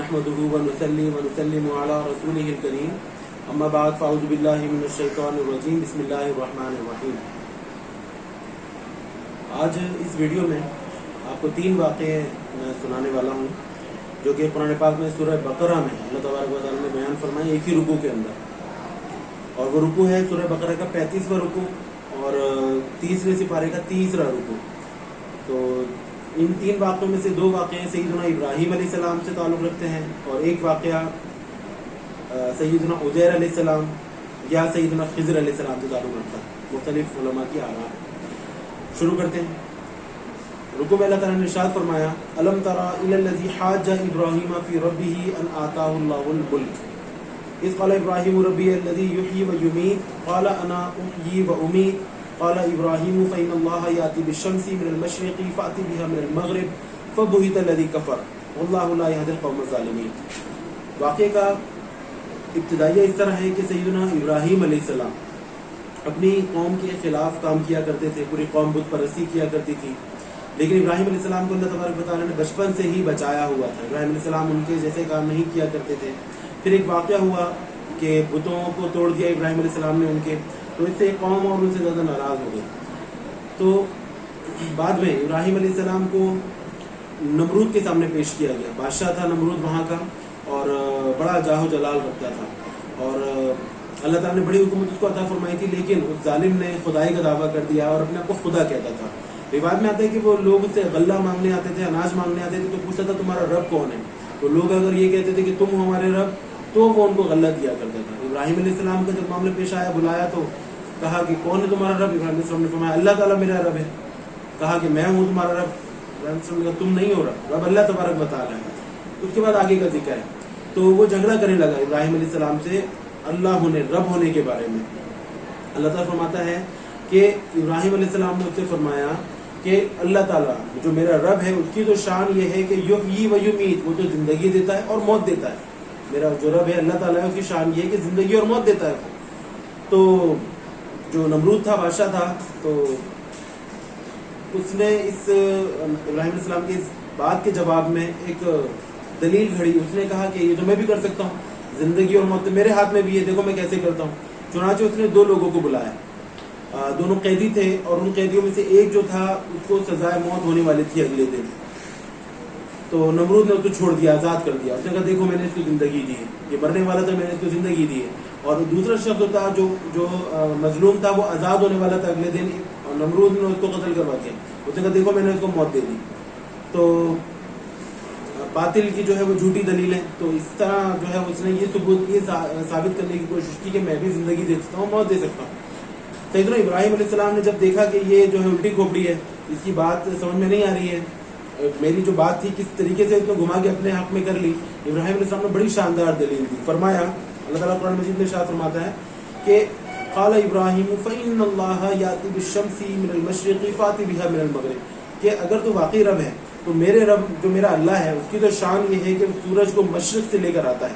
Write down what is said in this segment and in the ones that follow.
नहमदुहु व नुसल्ली व नुसल्लिमु अला रसूलिहिल करीम अम्मा बाद फ़अऊज़ु बिल्लाहि मिनश शैतानिर रजीम बिस्मिल्लाहिर रहमानिर रहीम। आज इस वीडियो में आपको 3 वाक़े मैं सुनाने वाला हूँ जो कि कुरान पाक में सूरह बकरा में अल्लाह तबारक व तआला ने बयान फरमाई एक ही रुकू के अंदर, और वो रुकू है सूरह बकरा का 35वां रुकू और 30वें सिपारे का 3रा रुकू। तो इन 3 वाक़ों में से 2 वाक़े सैयदना इब्राहीम अलैहिस्सलाम से ताल्लुक़ रखते हैं और एक वाक़या सैयदना उज़ैर अलैहिस्सलाम या सैयदना खिज़र अलैहिस्सलाम से ताल्लुक़ रखता है। मुख्तलिफ उलमा की आरा है। शुरू करते हैं। रुकू में अल्लाह ताला ने इरशाद फरमाया, अलम तरा इलल्लज़ी हाज्जा इब्राहीम फ़ी रब्बिही अन आताहुल्लाहुल मुल्क इज़ क़ाला इब्राहीम रब्बी अल्लज़ी युह्यी व युमीत क़ाला अना उह्यी व उमीत क़ाला इब्राहीम फ़इन्नल्लाहा याती बिश्शम्सी मिनल मशरिक़ी फ़अती बिहा मिनल मग़रिब फ़बुहिता अल्लज़ी कफ़र वल्लाहु ला यहदिल क़ौमज़ ज़ालिमीन। वाक़े का इब्तिदाइया इस तरह है कि सैयदना इब्राहीम अलैहिस्सलाम अपनी कौम के खिलाफ काम किया करते थे, पूरी कौम बुत परस्ती किया करती थी, लेकिन इब्राहीम अलैहिस्सलाम को अल्लाह तबारक व तआला ने बचपन से ही बचाया हुआ था। इब्राहीम अलैहिस्सलाम उनके जैसे काम नहीं किया करते थे। फिर एक वाक़या हुआ कि बुतों को तोड़ दिया इब्राहीम अलैहिस्सलाम ने उनके, तो इससे कौम और उनसे ज़्यादा नाराज़ हो गई। तो बाद में इब्राहीम अलैहिस्सलाम को नमरूद के सामने पेश किया गया। बादशाह था नमरूद वहाँ का और बड़ा जाहो जलाल रखता था और अल्लाह ताला ने बड़ी हुकूमत उसको अता फरमाई थी, लेकिन उस जालिम ने खुदाई का दावा कर दिया और अपने आप को खुदा कहता था। रिवायत में आता है कि वो लोग उससे गल्ला मांगने आते थे, अनाज मांगने आते थे, तो पूछता था तुम्हारा रब कौन है। तो लोग अगर ये कहते थे कि तुम हो हमारे रब, तो वो उनको गल्ला दिया करता था। इब्राहीम अलैहिस्सलाम का जब मामला पेश आया, बुलाया तो कहा कि कौन है तुम्हारा रब। इब्राहीम अलैहिस्सलाम ने फरमाया अल्लाह ताला मेरा रब है। कहा कि मैं हूँ तुम्हारा रब। इब्राहीम अलैहिस्सलाम ने कहा तुम नहीं हो रब अल्लाह तबारक व तआला है। उसके बाद आगे का जिक्र है। तो वो झगड़ा करने लगा इब्राहीम अलैहिस्सलाम से अल्लाह होने, रब होने के बारे में। अल्लाह ताला फरमाता है कि इब्राहीम अलैहिस्सलाम ने उससे फरमाया कि अल्लाह ताला जो मेरा रब है उसकी तो शान ये है कि युह्यी व युमीत, वो तो जिंदगी देता है और मौत देता है। मेरा जो रब है अल्लाह ताला है, उसकी शान ये है कि जिंदगी और मौत देता है। तो जो नमरूद था, बादशाह था, तो उसने इस इब्राहीम अलैहिस्सलाम की इस बात के जवाब में एक दलील घड़ी। उसने कहा कि ये तो मैं भी कर सकता हूँ, जिंदगी और मौत मेरे हाथ में भी है, देखो मैं कैसे करता हूँ। चुनांचे उसने 2 लोगों को बुलाया। दोनों कैदी थे और उन कैदियों में से एक जो था उसको सजाए मौत होने वाली थी अगले दिन। तो नमरूद ने उसको छोड़ दिया, आज़ाद कर दिया। उसने कहा देखो मैंने इसको ज़िंदगी दी है, ये मरने वाला था, मैंने इसको ज़िंदगी दी है। और दूसरा शख्स था जो मजलूम था, वो आज़ाद होने वाला था अगले दिन, और नमरूद ने उसको कत्ल करवा दिया। उसने कहा देखो मैंने उसको मौत दे दी। तो बातिल की जो है वो झूठी दलील है। तो इस तरह जो है उसने ये साबित करने की कोशिश की कि मैं भी ज़िंदगी दे सकता हूँ, मौत दे सकता हूँ। सैयदना इब्राहीम अलैहिस्सलाम ने जब देखा कि ये जो है उल्टी खोपड़ी है, इसकी बात समझ में नहीं आ रही है, मेरी जो बात थी किस तरीके से इसको घुमा के अपने हक में कर ली, इब्राहीम अलैहिस्सलाम ने बड़ी शानदार दलील दी। फरमाया, अल्लाह ताला कुरान मजीद में इरशाद फरमाता है कि क़ाला इब्राहीम फ़इन्नल्लाहा याती बिश्शम्सी मिनल मशरिक़ी फ़अती बिहा मिनल मग़रिब, कि अगर तो वाकई रब है तो मेरे रब जो मेरा अल्लाह है उसकी तो शान ये है कि सूरज को मशरिक़ से लेकर आता है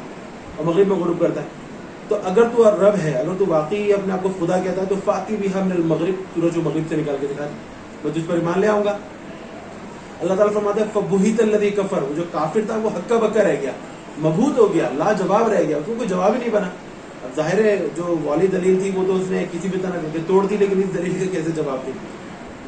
और मग़रिब में ग़ुरूब करता है। तो अगर तू रब है, अगर तू वाकई अपने आप को खुदा कहता है, तो फ़ाती बिहा मिनल मग़रिब, सूरज को मग़रिब से निकाल के दिखा दे, मैं तुझ पर ईमान ले आऊँगा। अल्लाह ताला फरमाता है फ़बुहिता अल्लज़ी कफ़र, वो जो काफिर था वो हक्का बक्का रह गया, मबहूत हो गया, लाजवाब रह गया, उसको कोई जवाब ही नहीं बना। अब जाहिर है जो वाली दलील थी वो तो उसने किसी भी तरह करके तोड़ दी, लेकिन इस दलील का कैसे जवाब दी।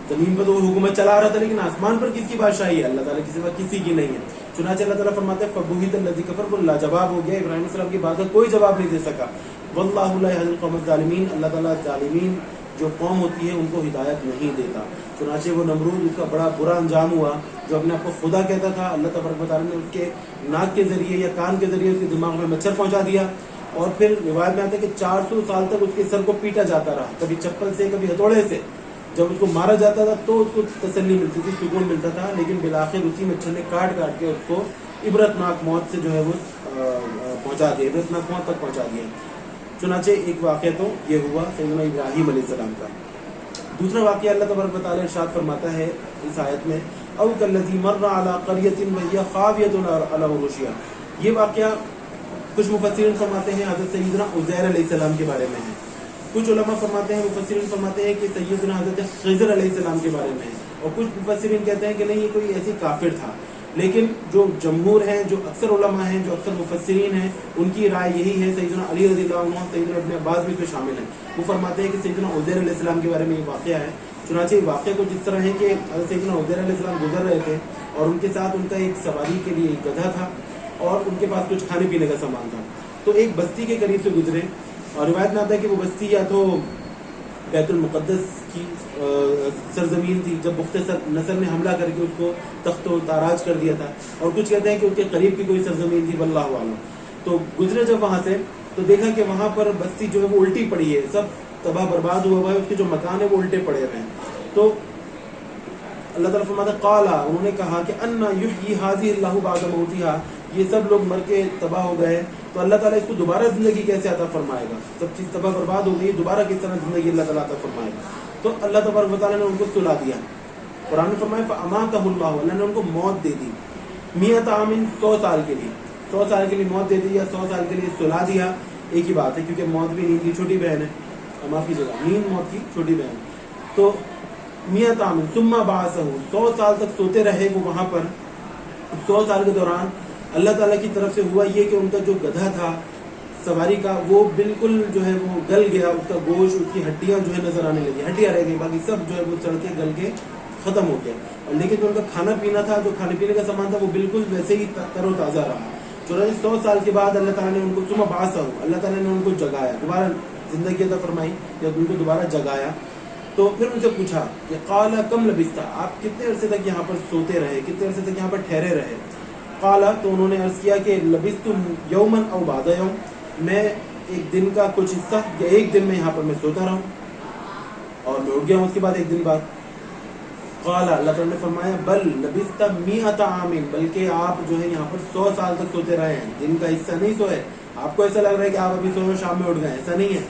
जमीन पर तो वो हुकूमत चला रहा था, लेकिन आसमान पर किसकी बादशाही है? अल्लाह ताला की सिवा किसी की नहीं है। चुनांचे अल्लाह ताला फरमाते हैं फ़बुहिता अल्लज़ी कफ़र, वो लाजवाब हो गया, इब्राहीम अलैहिस्सलाम की बात का कोई जवाब नहीं दे सका। वल्लाहु ला यहदिल क़ौमज़ ज़ालिमीन, अल्लाह ताला ज़ालिमीन जो कौम होती है उनको हिदायत नहीं देता। चुनांचे वो नमरूद, उसका बड़ा बुरा अंजाम हुआ, जो अपने आप को खुदा कहता था। अल्लाह तबारक व तआला ने उसके नाक के जरिए या कान के जरिए उसके दिमाग में मच्छर पहुंचा दिया, और फिर रिवायत में आता है कि 400 साल तक उसके सर को पीटा जाता रहा, कभी चप्पल से कभी हथौड़े से। जब उसको मारा जाता था तो उसको तसल्ली मिलती थी, सुकून मिलता था, लेकिन बिलाखिर उसी मच्छर ने काट काट के उसको इबरतनाक मौत से जो है वो पहुंचा दिया, इबरतनाक मौत तक पहुंचा दिया। चुनांचे एक वाक़या तो ये हुआ सैयदना इब्राहीम अलैहिस्सलाम का। दूसरा वाक़या अल्लाह तबारक व तआला इरशाद फरमाता है इस आयत में, औ कल्लज़ी मर्रा अला क़रयतिन व हिय ख़ावियतुन अला उरूशिहा। ये वाक़या कुछ मुफस्सिरीन फरमाते हैं हज़रत सैयदना उज़ैर अलैहिस्सलाम के बारे में है, कुछ उलमा फरमाते हैं, मुफस्सिरीन फरमाते हैं कि सैयदना हज़रत खिज़र अलैहिस्सलाम के बारे में है, और कुछ मुफस्सिरीन कहते हैं कि नहीं ये कोई ऐसी काफिर था। لیکن جو جمہور ہیں، جو اکثر علماء ہیں، جو اکثر مفسرین ہیں، ان کی رائے یہی ہے. سیدنا علی رضی اللہ عنہ، سیدنا ابن عباس بھی تو شامل ہیں. وہ فرماتے ہیں کہ سیدنا عزیر علیہ السلام کے بارے میں یہ واقعہ ہے. چنانچہ واقعہ کچھ اس طرح ہے کہ سیدنا عزیر علیہ السلام گزر رہے تھے اور ان کے ساتھ ان کا ایک سواری کے لیے ایک گدھا تھا اور ان کے پاس کچھ کھانے پینے کا سامان تھا. تو ایک بستی کے قریب سے گزرے اور روایت میں آتا ہے کہ وہ بستی یا تو بیت المقدس کی سرزمین تھی جب بخت نصر نے حملہ کر کے اس کو تخت و تاراج کر دیا تھا، اور کچھ کہتے ہیں کہ اس کے قریب کی کوئی سرزمین تھی، واللہ اعلم. تو گزرے جب وہاں سے تو دیکھا کہ وہاں پر بستی جو ہے وہ الٹی پڑی ہے، سب تباہ برباد ہوا ہے، اس کے جو مکان ہے وہ الٹے پڑے ہوئے ہیں. تو اللہ تعالیٰ فرماتا ہے قالا، انہوں نے کہا کہ انا یحیی ھذہ اللہ بعد موتھا، یہ سب لوگ مر کے تباہ ہو گئے تو اللہ تعالیٰ اس کو دوبارہ زندگی کیسے عطا فرمائے گا؟ سب چیز تباہ برباد ہو گئی، دوبارہ کس طرح زندگی اللہ تعالیٰ عطا فرمائے گا؟ تو اللہ تبارک و تعالیٰ نے ان کو سلا دیا. قرآن میں فرمایا فاماتہ اللہ، اللہ نے ان کو موت دے دی. 100 عام، 100 سال کے لیے، 100 سال کے لیے موت دے دی یا 100 سال کے لیے سلا دیا، ایک ہی بات ہے، کیونکہ موت بھی نیند کی چھوٹی بہن ہے. معافی جگہ نیند موت کی چھوٹی بہن. تو 100 عام ثم بعثہ، 100 سال تک سوتے رہے وہ وہاں پر. 100 سال کے دوران اللہ تعالیٰ کی طرف سے ہوا یہ کہ ان کا جو گدھا تھا سواری کا وہ بالکل جو ہے وہ گل گیا، اس کا گوشت، اس کی ہڈیاں جو ہے نظر آنے لگی، ہڈیاں رہ گئی، باقی سب جو ہے وہ سڑ کے گل کے ختم ہو گیا. اور لیکن جو ان کا کھانا پینا تھا، جو کھانے پینے کا سامان تھا، وہ بالکل ویسے ہی تر و تازہ رہا. 100 سال کے بعد اللہ تعالیٰ نے ان کو ثم بعثہ، اللہ تعالیٰ نے ان کو جگایا، دوبارہ زندگی عطا فرمائی یا ان کو دوبارہ جگایا. تو پھر ان سے پوچھا کہ قال کم لبثت، آپ کتنے عرصے تک یہاں پر سوتے رہے، کتنے عرصے تک یہاں پر ٹھہرے رہے؟ قال، تو انہوں نے عرض کیا کہ لبثت یوما او بعد یوم، میں ایک دن کا کچھ حصہ یا ایک دن میں یہاں پر میں سوتا رہا ہوں اور میں اٹھ گیا ہوں اس کے بعد ایک دن بعد. قال، اللہ تعالیٰ نے فرمایا بل لبثت 100 عام، بلکہ آپ جو ہے یہاں پر 100 سال تک سوتے رہے ہیں، دن کا حصہ نہیں سوئے. آپ کو ایسا لگ رہا ہے کہ آپ ابھی سوئے شام میں اٹھ گئے، ایسا نہیں ہے.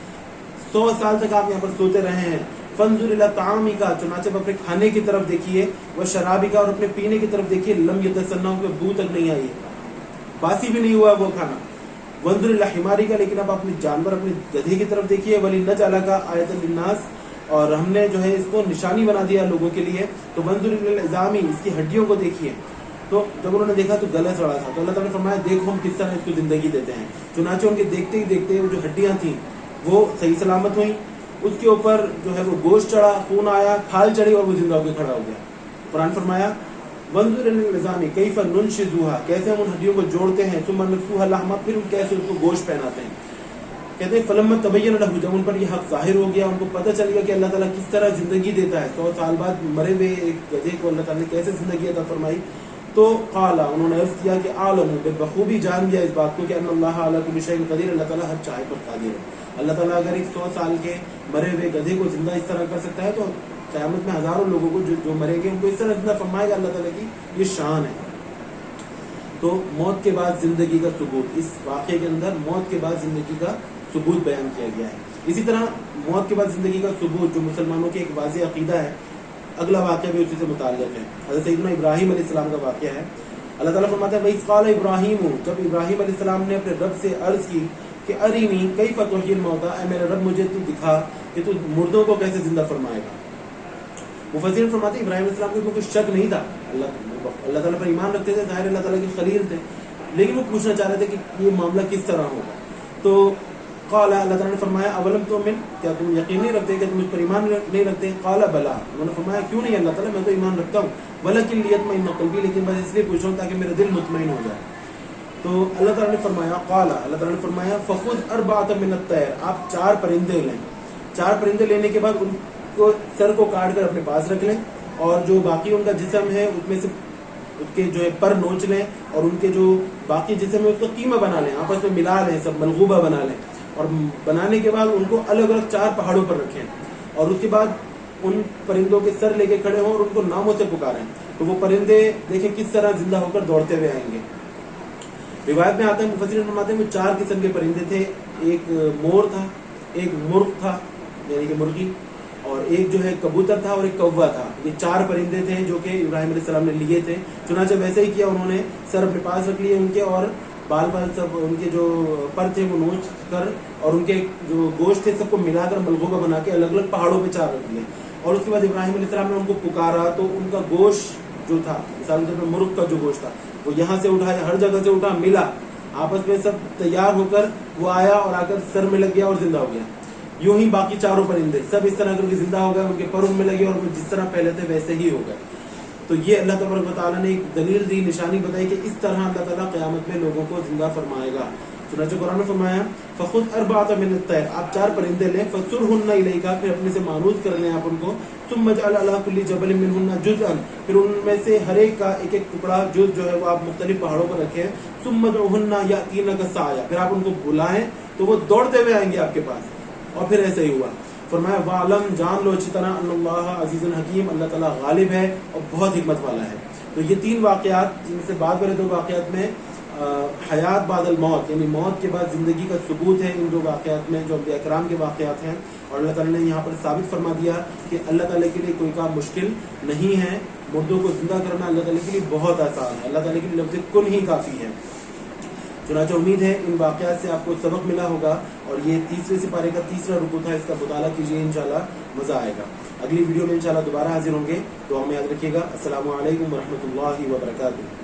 100 سال تک آپ یہاں پر سوتے رہے ہیں. فانظر الی طعامک، چنانچہ اپنے کھانے کی طرف دیکھیے، و شرابک، اور اپنے پینے کی طرف دیکھیے، لم یتسنہ، کہ بو تک نہیں آئی، باسی بھی نہیں ہوا وہ کھانا. وانظر الی حمارک، لیکن آپ اپنے جانور، اپنے گدھے کی طرف دیکھیے. ولنجعلک آیۃ للناس، اور ہم نے جو ہے اس کو نشانی بنا دیا لوگوں کے لیے. تو وانظر الی العظام، اس کی ہڈیوں کو دیکھیے. تو جب انہوں نے دیکھا تو گلا سڑا تھا. تو اللہ تعالیٰ نے فرمایا دیکھو ہم کس طرح اس کو زندگی دیتے ہیں. چنانچہ ان کے دیکھتے ہی دیکھتے وہ جو ہڈیاں تھیں وہ صحیح سلامت ہوئیں، اس کے اوپر جو ہے وہ گوشت چڑھا، خون آیا، کھال چڑھی اور وہ زندہ ہو کے کھڑا ہو گیا. قرآن فرمایا وانظر الی العظام کیف ننشزها، کیسے ہم ان ہڈیوں کو جوڑتے ہیں، ثم نکسوها لحما، پھر کیسے اس کو گوشت پہناتے ہیں. کہتے ہیں فلما تبین له، جب ان پر یہ حق ظاہر ہو گیا، ان کو پتہ چل گیا کہ اللہ تعالیٰ کس طرح زندگی دیتا ہے. 100 سال بعد مرے ہوئے ایک گدھے کو اللہ تعالیٰ نے کیسے زندگی عطا فرمائی. تو قال، انہوں نے عرض کیا کہ عالم، بخوبی جان گیا اس بات کو کہ ان اللہ علی کل شیء قدیر، اللہ تعالیٰ ہر چاہے پر قادر ہے. اللہ تعالیٰ اگر ایک 100 سال کے مرے ہوئے گدھے کو زندہ اس طرح کر سکتا ہے تو قیامت میں ہزاروں لوگوں کو جو مرے گئے ان کو اس طرح زندہ فرمائے گا. اللہ تعالیٰ کی یہ شان ہے. تو موت کے بعد زندگی کا ثبوت، اس واقعے کے اندر موت کے بعد زندگی کا ثبوت بیان کیا گیا ہے. اسی طرح موت کے بعد زندگی کا ثبوت جو مسلمانوں کے ایک واضح عقیدہ ہے، اگلا واقعہ بھی اسی سے متعلق ہے. حضرت سیدنا ابراہیم علیہ السلام کا واقعہ ہے. اللہ تعالیٰ فرماتا ہے وَإِذْ قَالَ ابراہیم، جب ابراہیم علیہ السلام نے اپنے رب سے عرض کی کہ ارینی کیف تحیی الموتیٰ، اے میرے رب مجھے تو دکھا کہ تو مردوں کو کیسے زندہ فرمائے گا. مفسرین فرماتے ہیں ابراہیم علیہ السلام کو کوئی شک نہیں تھا، اللہ تعالیٰ پر ایمان رکھتے تھے، ظاہر اللہ تعالیٰ کے خلیل تھے، لیکن وہ پوچھنا چاہ رہے تھے کہ یہ معاملہ کس طرح ہوگا. تو قال، اللہ تعالیٰ نے فرمایا اولم تؤمن، کیا تم یقین نہیں رکھتے، کہ تم مجھ پر ایمان نہیں رکھتے؟ قال بلا، انہوں نے فرمایا کیوں نہیں اللہ تعالیٰ، میں تو ایمان رکھتا ہوں، ولکن لیطمئن قلبی، لیکن بس اس لیے پوچھ رہا ہوں تاکہ میرا دل مطمئن ہو جائے. تو اللہ تعالیٰ نے فرمایا قال، اللہ تعالیٰ نے فرمایا فخذ اربعۃ من الطیر، آپ 4 پرندے لیں. 4 پرندے لینے کے بعد ان کو سر کو کاٹ کر اپنے پاس رکھ لیں، اور جو باقی ان کا جسم ہے اس میں سے اس کے جو ہے پر نوچ لیں، اور ان کے جو باقی جسم ہے اس کو قیمہ بنا لیں، آپس میں ملا لیں، سب ملغوبہ بنا لیں، اور بنانے کے بعد ان کو الگ الگ 4 پہاڑوں پر رکھیں، اور اس کے بعد ان پرندوں کے سر لے کے کھڑے ہوں اور ان کو ناموں سے پکاریں. تو وہ پرندے دیکھیں کس طرح زندہ ہو کر دوڑتے ہوئے آئیں گے. روایت میں آتا ہے، مفسرین فرماتے ہیں وہ 4 قسم کے پرندے تھے. ایک مور تھا، ایک مرغ تھا یعنی کہ مرغی، اور ایک جو ہے کبوتر تھا، اور ایک کوا تھا. یہ 4 پرندے تھے جو کہ ابراہیم علیہ السلام نے لیے تھے. چنانچہ ویسے ہی کیا، انہوں نے سر اپنے پاس رکھ لیے ان کے، اور بال سب ان کے جو پر تھے وہ نوچ کر، اور ان کے جو گوشت تھے سب کو ملا کر ملغوبہ بنا کے الگ الگ پہاڑوں پہ 4 رکھ لیے. اور اس کے بعد ابراہیم علیہ السلام نے ان کو پکارا تو ان کا گوشت जो था, मिसाल के तौर पर मुर्ग का जो गोश्त था, वो यहाँ से उठाया, हर जगह से उठा, मिला, आपस में सब तैयार होकर वो आया और आकर सर में लग गया और जिंदा हो गया। यूं ही बाकी चारों परिंदे सब इस तरह करके जिंदा हो गए, उनके पर उनमें लगे और वो जिस तरह पहले थे वैसे ही हो गए। तो ये अल्लाह तबारक व तआला ने एक दलील दी, निशानी बताई कि इस तरह अल्लाह ताला क़यामत में लोगों को जिंदा फरमाएगा। चुनांचे कुरान में फरमाया फ़ख़ुज़ अर्बअत मिन अत-तैर, आप 4 परिंदे लें, फ़सुरहुन्ना इलैका, फिर अपने से मानूस कर लें आप उनको, सुम्मा जअल अला कुल्ली जबलिन मिनहुन्ना जुज़अन, फिर उनमें से हर एक का एक एक टुकड़ा जुज़ जो है वो आप मुख्तलिफ पहाड़ों पर रखें, सुम्मा दुहुन्ना यातीनका साया, फिर आप उनको बुलाएं तो वो दौड़ते हुए आएंगे आपके पास। और फिर ऐसे ही हुआ। फरमाया वालम, जान लो अच्छी तरह, अन्नल्लाह अज़ीज़ुन हकीम, अल्लाह ताला गालिब है और बहुत हिकमत वाला है। तो ये 3 वाक़यात, जिनमें से बाद वाले 2 वाक़यात में हयात बादल मौत, यानी मौत के बाद ज़िंदगी का सबूत है इन 2 वाक़यात में, जो अंबिया किराम के वाक़यात हैं। और अल्लाह ताला ने यहाँ पर साबित फरमा दिया कि अल्लाह ताला के लिए कोई काम मुश्किल नहीं है, मुर्दों को जिंदा करना अल्लाह ताला के लिए बहुत आसान है, अल्लाह ताला के लिए लफ्ज़ कुन ही काफ़ी है। चुनांचे उम्मीद है इन वाक़यात से आपको सबक मिला होगा, और ये 3रे सिपारे का 3रा रुकू था, इसका मुताला कीजिए, इंशाल्लाह मज़ा आएगा। अगली वीडियो में इंशाल्लाह दोबारा हाजिर होंगे, तो हमें याद रखिएगा। अस्सलामु अलैकुम व रहमतुल्लाहि व बरकातुहू।